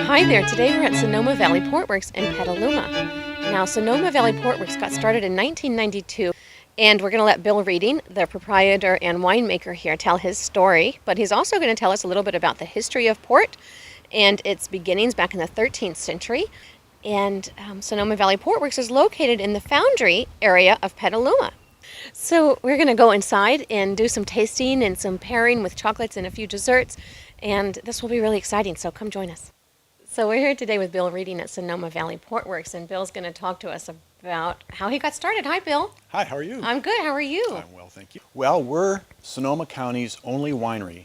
Hi there, today we're at Sonoma Valley Portworks in Petaluma. Now, Sonoma Valley Portworks got started in 1992, and we're going to let Bill Reading, the proprietor and winemaker here, tell his story, but he's also going to tell us a little bit about the history of port and its beginnings back in the 13th century. And Sonoma Valley Portworks is located in the Foundry area of Petaluma. So we're going to go inside and do some tasting and some pairing with chocolates and a few desserts, and this will be really exciting, so come join us. So we're here today with Bill Reading at Sonoma Valley Portworks, and Bill's going to talk to us about how he got started. Hi, Bill. Hi, how are you? I'm good. How are you? I'm well, thank you. Well, we're Sonoma County's only winery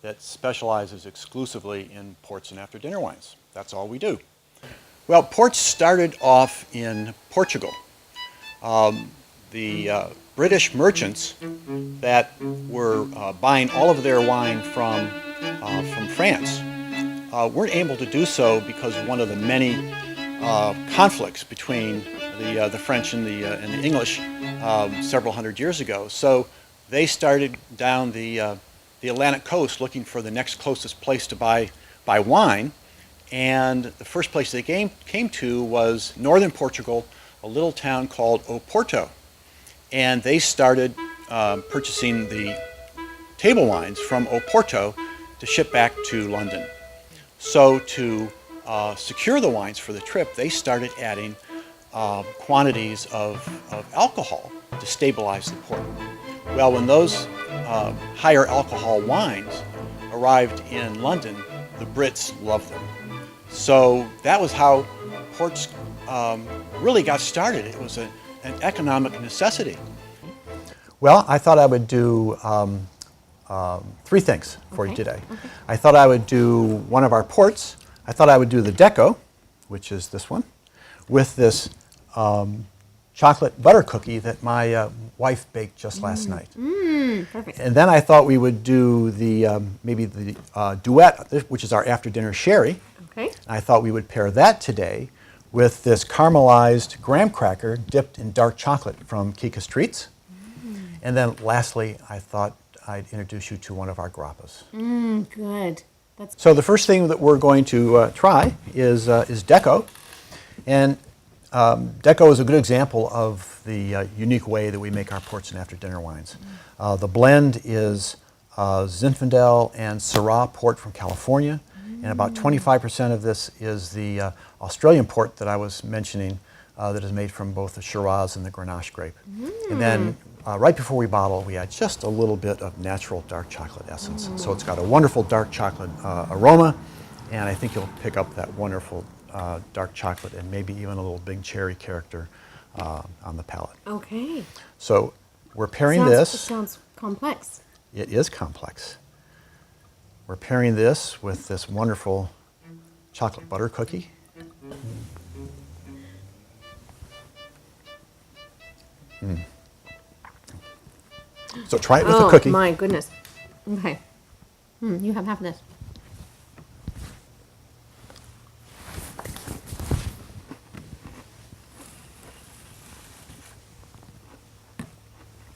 that specializes exclusively in ports and after-dinner wines. That's all we do. Well, ports started off in Portugal. The British merchants that were buying all of their wine from France weren't able to do so because of one of the many conflicts between the French and the English several hundred years ago. So they started down the Atlantic coast looking for the next closest place to buy wine, and the first place they came to was northern Portugal, a little town called Oporto, and they started purchasing the table wines from Oporto to ship back to London. So to secure the wines for the trip, they started adding quantities of alcohol to stabilize the port. Well, when those higher alcohol wines arrived in London, the Brits loved them. So that was how ports really got started. It was an economic necessity. Well, I thought I would do three things for you today. Okay. I thought I would do one of our ports. I thought I would do the deco, which is this one, with this chocolate butter cookie that my wife baked just last night. Perfect. And then I thought we would do the maybe the duet, which is our after-dinner sherry. Okay. And I thought we would pair that today with this caramelized graham cracker dipped in dark chocolate from Kika's Treats. And then lastly, I thought I'd introduce you to one of our grappas. Good. So the first thing that we're going to try is deco. And deco is a good example of the unique way that we make our ports and after-dinner wines. The blend is Zinfandel and Syrah port from California. And about 25% of this is the Australian port that I was mentioning that is made from both the Shiraz and the Grenache grape. And then right before we bottle, we add just a little bit of natural dark chocolate essence. So it's got a wonderful dark chocolate aroma, and I think you'll pick up that wonderful dark chocolate and maybe even a little big cherry character on the palate. Okay. So we're pairing this. It sounds complex. It is complex. We're pairing this with this wonderful chocolate butter cookie. So try it with the cookie. Oh my goodness. Okay. You have half of this.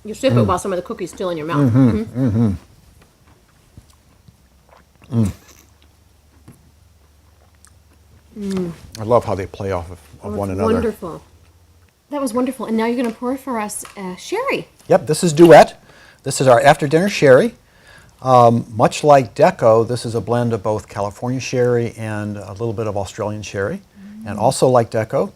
You sip it while some of the cookie's still in your mouth. I love how they play off of one another. Wonderful. That was wonderful. And now you're going to pour for us sherry. Yep, this is Duet. This is our after-dinner sherry. Much like Deco, this is a blend of both California sherry and a little bit of Australian sherry. And also like Deco,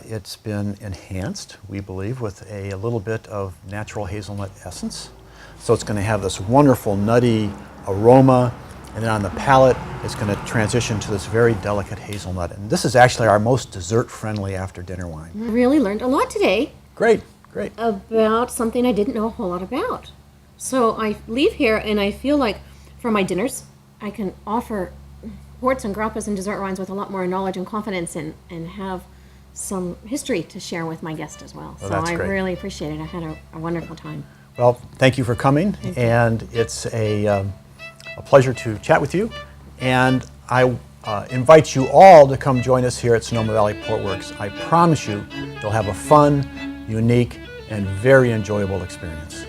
it's been enhanced, we believe, with a little bit of natural hazelnut essence. So it's going to have this wonderful nutty aroma, and then on the palate, it's going to transition to this very delicate hazelnut. And this is actually our most dessert-friendly after-dinner wine. I really learned a lot today. Great, great. About something I didn't know a whole lot about. So I leave here and I feel like for my dinners, I can offer ports and grappas and dessert wines with a lot more knowledge and confidence and have some history to share with my guest as well. Well, so I great. Really appreciate it. I had a wonderful time. Well, thank you for coming, and it's a pleasure to chat with you. And I invite you all to come join us here at Sonoma Valley Portworks. I promise you, you'll have a fun, unique, and very enjoyable experience.